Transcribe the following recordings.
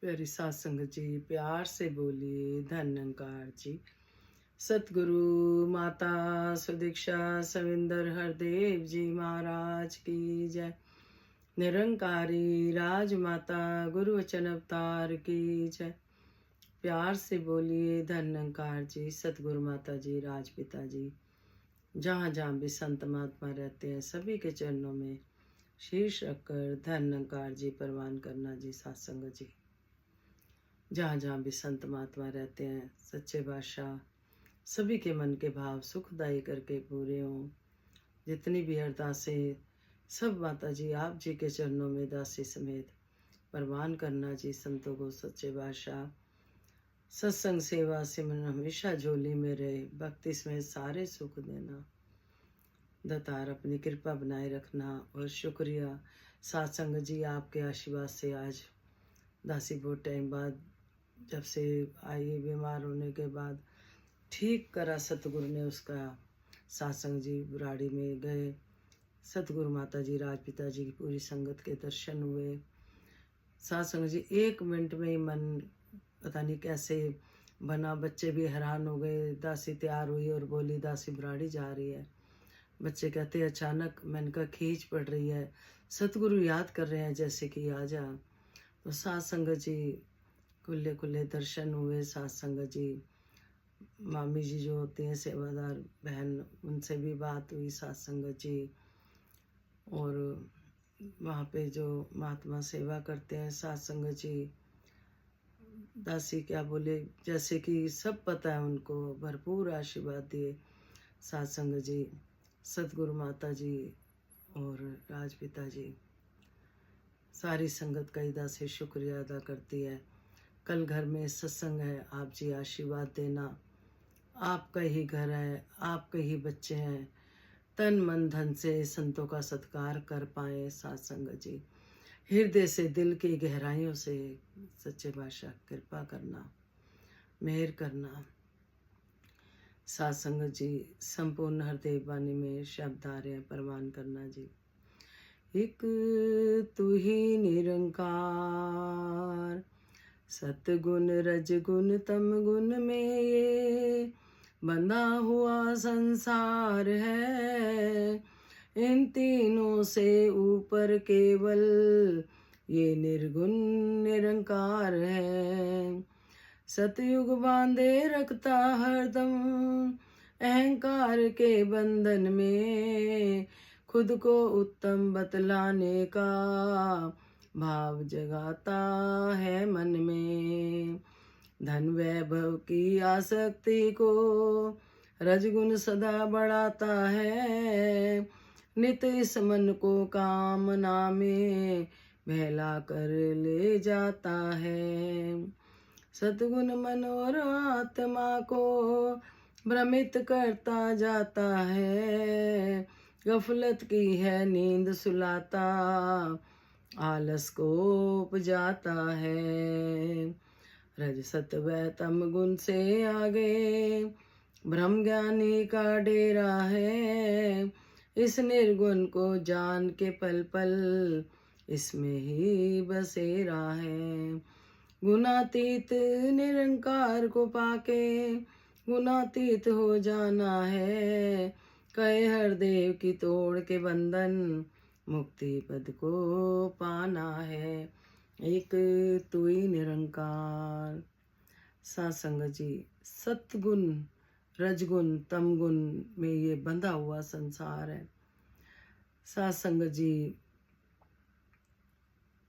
प्यारी सात संगत जी, प्यार से बोलिए धन निरंकार जी। सतगुरु माता सुदीक्षा सविंदर हरदेव जी महाराज की जय। निरंकारी राजमाता गुरु वचन अवतार की जय। प्यार से बोलिए धन निरंकार जी, सतगुरु माता जी, राजपिता जी। जहाँ जहाँ भी संत महात्मा रहते हैं सभी के चरणों में शीश रखकर धन निरंकार जी परवान करना जी। सत्संग जी, जहाँ जहाँ भी संत महात्मा रहते हैं सच्चे बादशाह सभी के मन के भाव सुखदायी करके पूरे हों। जितनी भी अरदासें सब माता जी आप जी के चरणों में दासी समेत परवान करना जी। संतों को सच्चे बादशाह सत्संग सेवा सिमरन हमेशा झोली में रहे, भक्ति समेत सारे सुख देना। दातार अपनी कृपा बनाए रखना। और शुक्रिया सत्संग जी, आपके आशीर्वाद से आज दासी बहुत टाइम बाद जब से आई बीमार होने के बाद ठीक करा सतगुरु ने उसका। सत्संग जी बुराड़ी में गए, सतगुरु माता जी राजपिता जी की पूरी संगत के दर्शन हुए। सत्संग जी 1 मिनट में ही मन पता नहीं कैसे बना। बच्चे भी हैरान हो गए। दासी तैयार हुई और बोली दासी बुराड़ी जा रही है। बच्चे कहते अचानक, मैंने कहा खींच पड़ रही है, सतगुरु याद कर रहे हैं जैसे कि आ जा। तो सत्संग जी खुले खुले दर्शन हुए। सत्संग जी मामी जी जो होती हैं सेवादार बहन, उनसे भी बात हुई सत्संग जी। और वहाँ पे जो महात्मा सेवा करते हैं सत्संग जी, दासी क्या बोले जैसे कि सब पता है उनको, भरपूर आशीर्वाद दिए सत्संग जी, सतगुरु माता जी और राजपिता जी। सारी संगत का इदा से शुक्रिया अदा करती है। कल घर में सत्संग है, आप जी आशीर्वाद देना। आपका ही घर है, आपके ही बच्चे हैं, तन मन धन से संतों का सत्कार कर पाए सत्संग जी। हृदय से दिल की गहराइयों से सच्चे बादशाह कृपा करना, मेहर करना। सत्संग जी संपूर्ण हृदय वाणी में शब्द आ रहे हैं, परवान करना जी। एक तू ही निरंकार, सतगुण रजगुण तम गुण में ये बंधा हुआ संसार है। इन तीनों से ऊपर केवल ये निर्गुण निरंकार है। सतयुग बांधे रखता हरदम अहंकार के बंधन में, खुद को उत्तम बतलाने का भाव जगाता है मन में। धन वैभव की आसक्ति को रजगुण सदा बढ़ाता है। नित इस मन को कामना में बहला कर ले जाता है। सतगुण मन और आत्मा को भ्रमित करता जाता है। गफलत की है नींद सुलाता, आलस को उपजाता है। रज सत व तम गुण से आगे ब्रह्म ज्ञानी का डेरा है। इस निर्गुण को जान के पल पल इसमें ही बसेरा है। गुणातीत निरंकार को पाके गुणातीत हो जाना है। कहे हर देव की तोड़ के बंधन मुक्ति पद को पाना है। एक तू ही निरंकार। सत्संग जी सतगुण रजगुण तमगुण में ये बंधा हुआ संसार है। सत्संग जी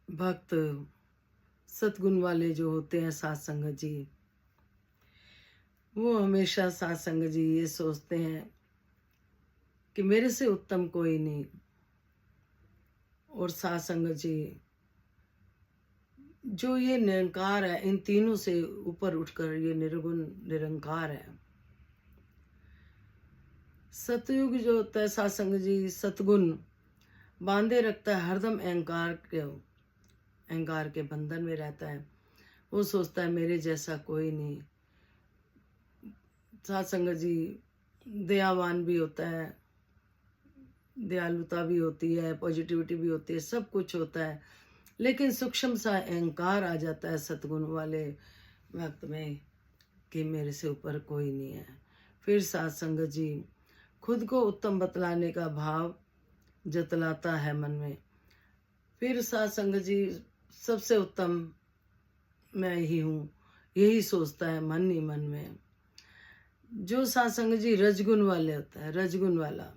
भक्त सतगुण वाले जो होते हैं सत्संग जी, वो हमेशा सत्संग जी ये सोचते हैं कि मेरे से उत्तम कोई नहीं। और सत्संग जी जो ये निरंकार है, इन तीनों से ऊपर उठकर ये निर्गुण निरंकार है। सतयुग जो होता है सत्संग जी सतगुण बांधे रखता है हरदम अहंकार के बंधन में रहता है। वो सोचता है मेरे जैसा कोई नहीं। सत्संग जी दयावान भी होता है, दयालुता भी होती है, पॉजिटिविटी भी होती है, सब कुछ होता है। लेकिन सूक्ष्म सा अहंकार आ जाता है सतगुण वाले वक्त में कि मेरे से ऊपर कोई नहीं है। फिर साथ संगत जी खुद को उत्तम बतलाने का भाव जतलाता है मन में। फिर साथ संगत जी सबसे उत्तम मैं ही हूँ, यही सोचता है मन ही मन में। जो साथ संगत जी रजगुण वाले होता है, रजगुण वाला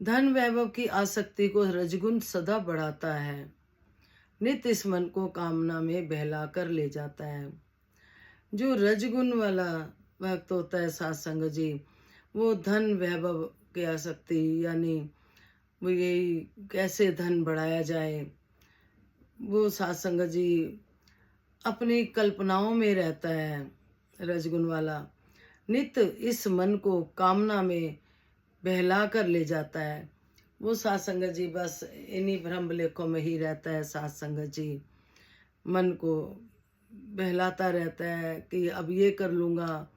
धन वैभव की आसक्ति को रजगुण सदा बढ़ाता है, नित्य इस मन को कामना में बहला कर ले जाता है। जो रजगुण वाला भक्त होता है साथ संगत जी, वो धन वैभव की आसक्ति, यानी वो यही कैसे धन बढ़ाया जाए, वो साथ संगत जी अपनी कल्पनाओं में रहता है। रजगुण वाला नित्य इस मन को कामना में बहला कर ले जाता है। वो साथ संगत जी बस इन्हीं भ्रम लेखों में ही रहता है। साथ संगत जी मन को बहलाता रहता है कि अब ये कर लूँगा,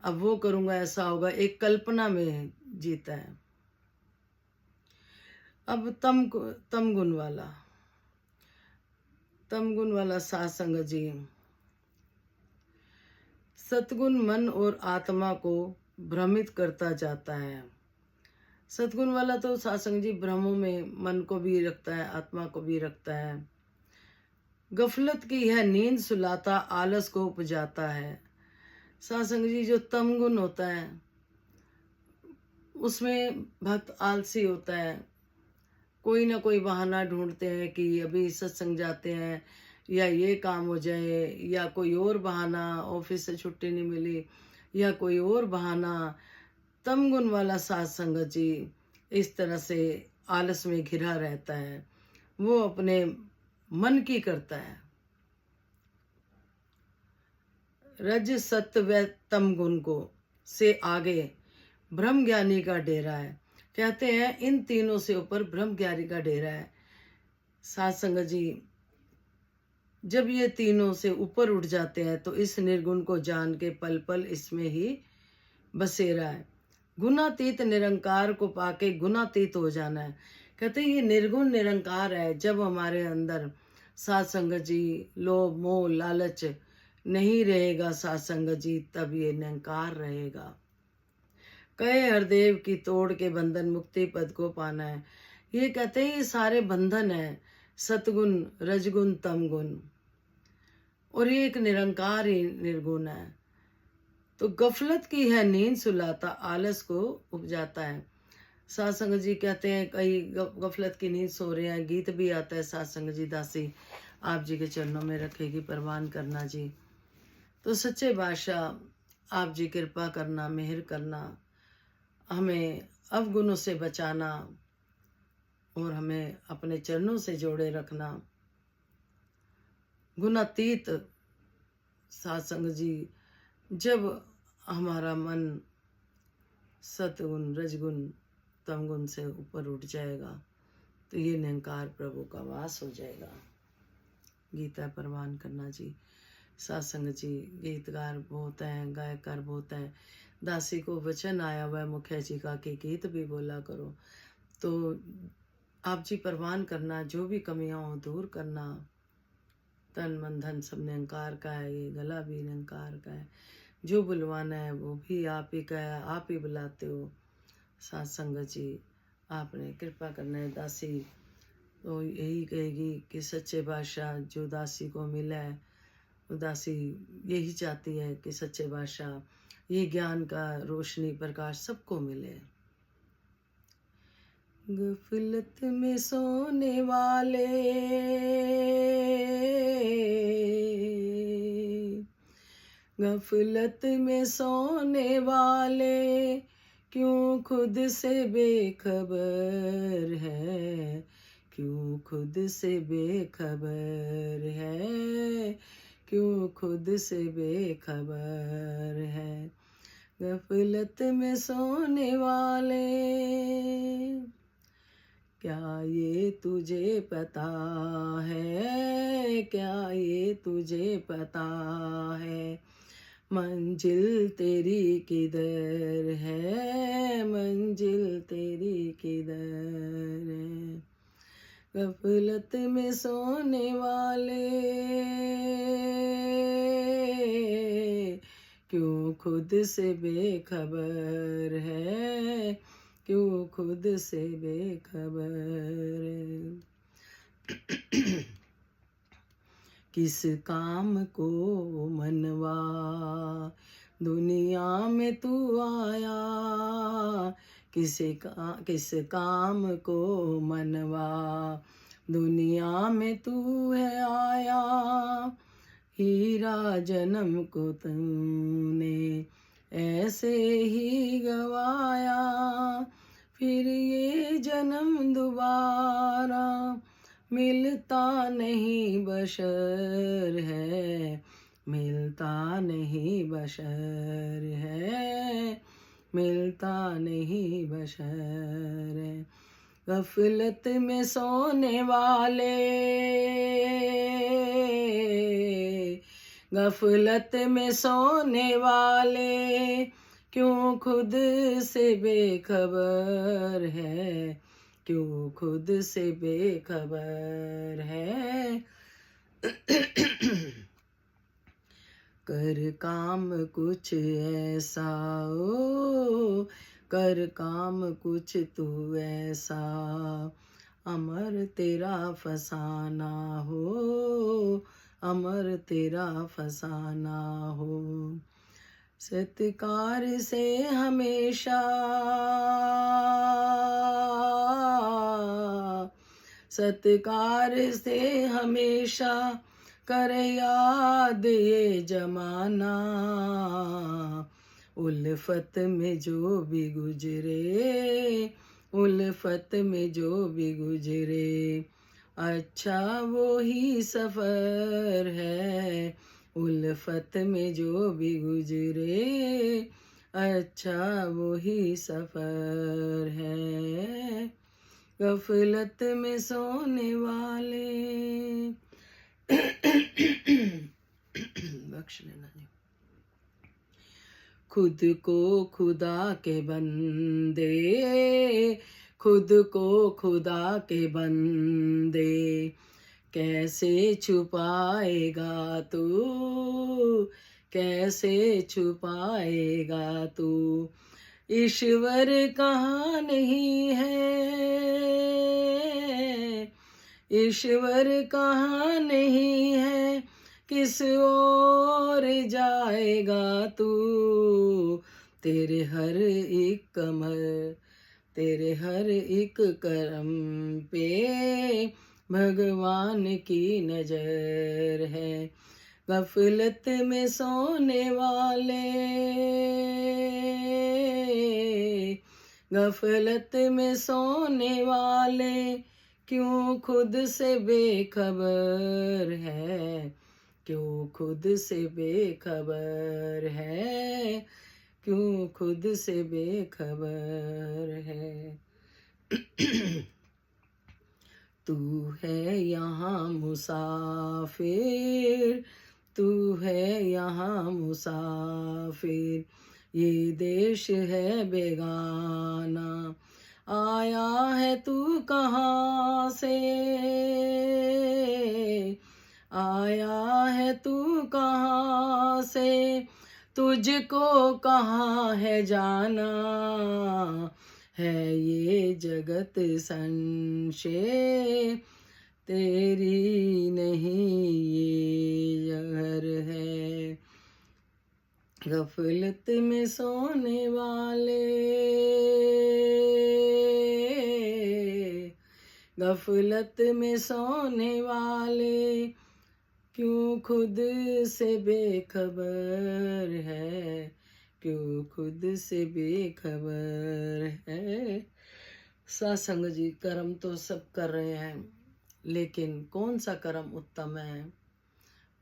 अब वो करूँगा, ऐसा होगा, एक कल्पना में जीता है। अब तम गुण वाला साथ संगत जी सतगुण मन और आत्मा को भ्रमित करता जाता है। सतगुण वाला तो साथ संगत जी भ्रमों में मन को भी रखता है, आत्मा को भी रखता है। गफलत की यह नींद सुलाता आलस को उपजाता है। साथ संगत जी जो तम गुण होता है उसमें भक्त आलसी होता है, कोई ना कोई बहाना ढूंढते हैं कि अभी सत्संग जाते हैं या ये काम हो जाए, या कोई और बहाना, ऑफिस से छुट्टी नहीं मिली या कोई और बहाना। तम गुण वाला साथ संगत जी इस तरह से आलस में घिरा रहता है, वो अपने मन की करता है। रज सत्य व तम गुण को से आगे ब्रह्म ज्ञानी का डेरा है। कहते हैं इन तीनों से ऊपर ब्रह्म ज्ञानी का डेरा है। साथ संगत जी जब ये तीनों से ऊपर उठ जाते हैं तो इस निर्गुण को जान के पल पल इसमें ही बसेरा है। गुणातीत निरंकार को पाके गुणातीत हो जाना है। कहते हैं ये निर्गुण निरंकार है। जब हमारे अंदर साथ संगत जी लोभ मोह लालच नहीं रहेगा साथ संगत जी, तब ये निरंकार रहेगा। कहे हरदेव की तोड़ के बंधन मुक्ति पद को पाना है। ये कहते हैं ये सारे बंधन है, सतगुण रजगुण तम गुण, और ये एक निरंकार ही निर्गुण है। तो गफलत की है नींद सुलाता आलस को उपजाता है। साथ संगत जी कहते हैं कई गफलत की नींद सो रहे हैं। गीत भी आता है साथ संगत जी दासी आप जी के चरणों में रखेगी परवान करना जी। तो सच्चे बादशाह आप जी कृपा करना, मेहर करना, हमें अवगुणों से बचाना और हमें अपने चरणों से जोड़े रखना। गुणातीत साथ संगत जी जब हमारा मन सतगुण रजगुण तमगुण से ऊपर उठ जाएगा तो ये निरंकार प्रभु का वास हो जाएगा। गीता परवान करना जी। साथ संगत जी गीतकार बहुत हैं, गायकार बहुत हैं। दासी को वचन आया हुआ है मुखिया जी का कि गीत भी बोला करो। तो आप जी परवान करना, जो भी कमियां हो दूर करना। तन मन धन सब निरंकार का है, ये गला भी निरंकार का है। जो बुलवाना है वो भी आप ही का है, आप ही बुलाते हो। साथ संगत जी आपने कृपा करना है। दासी तो यही कहेगी कि सच्चे बादशाह जो दासी को मिला है, वो दासी यही चाहती है कि सच्चे बादशाह ये ज्ञान का रोशनी प्रकाश सबको मिले। गफलत में सोने वाले गफलत में सोने वाले क्यों खुद से बेखबर है, क्यों खुद से बेखबर है, क्यों खुद से बेखबर है। गफलत में सोने वाले क्या ये तुझे पता है, क्या ये तुझे पता है, मंजिल तेरी किधर है, मंजिल तेरी किधर है। गफलत में सोने वाले क्यों खुद से बेखबर है, क्यों खुद से बेखबर है। किस काम को मनवा दुनिया में तू आया, किस काम को मनवा दुनिया में तू है आया। हीरा जन्म को तूने ऐसे ही गवाया, फिर ये जन्म दोबारा मिलता नहीं बशर है, मिलता नहीं बशर है, मिलता नहीं बशर है। गफलत में सोने वाले, गफलत में सोने वाले क्यों खुद से बेखबर है, क्यों खुद से बेखबर है। कर काम कुछ ऐसा ओ, कर काम कुछ तू ऐसा, अमर तेरा फसाना हो, अमर तेरा फसाना हो। सत्कार से हमेशा, सत्कार से हमेशा कर याद ये जमाना। उल्फत में जो भी गुजरे, उल्फत में जो भी गुजरे, अच्छा वो ही सफ़र है। उल्फत में जो भी गुजरे, अच्छा वो ही सफ़र है। गफलत में सोने वाले बख्श लेना जी। खुद को खुदा के बंदे, खुद को खुदा के बंदे कैसे छुपाएगा तू, कैसे छुपाएगा तू। ईश्वर कहाँ नहीं है, ईश्वर कहाँ नहीं है, किस ओर जाएगा तू। तेरे हर एक कमर, तेरे हर एक करम पे भगवान की नजर है। गफलत में सोने वाले, गफलत में सोने वाले क्यों खुद से बेखबर है, क्यों खुद से बेखबर है, क्यों खुद से बेखबर है। तू है यहाँ मुसाफिर, तू है यहाँ मुसाफिर, ये देश है बेगाना। आया है तू कहाँ से, आया है तू कहाँ से, तुझको कहाँ है जाना। है ये जगत संशय, तेरी नहीं ये घर है। गफलत में सोने वाले, गफलत में सोने वाले क्यों खुद से बेखबर है, क्यों खुद से बेखबर है। सत्संग जी, कर्म तो सब कर रहे हैं, लेकिन कौन सा कर्म उत्तम है,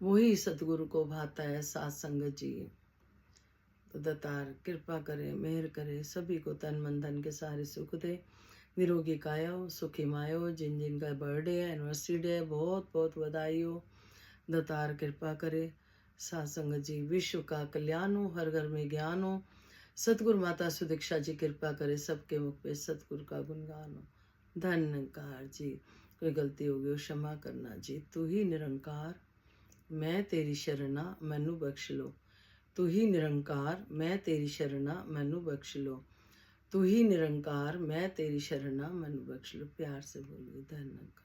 वही सतगुरु को भाता है। सत्संग जी तो दातार कृपा करे, मेहर करे, सभी को तन मन धन के सारे सुख दे, निरोगी काया हो, सुखी माया हो। जिन जिन का बर्थडे है, एनिवर्सरी डे है, बहुत बहुत बधाई हो। दातार कृपा करे। सत्संग जी, विश्व का कल्याण हो, हर घर में ज्ञान हो। सतगुरु माता सुदीक्षा जी कृपा करे, सबके मुख पे सतगुरु का गुणगान हो। धन्यकार जी। कोई गलती हो गई हो क्षमा करना जी। तू ही निरंकार मैं तेरी शरणा मैनू बख्श लो। तू ही निरंकार मैं तेरी शरणा मैनू बख्श लो। तू ही निरंकार मैं तेरी शरणा मैनू बख्श लो। प्यार से बोलिए धन्यवाद।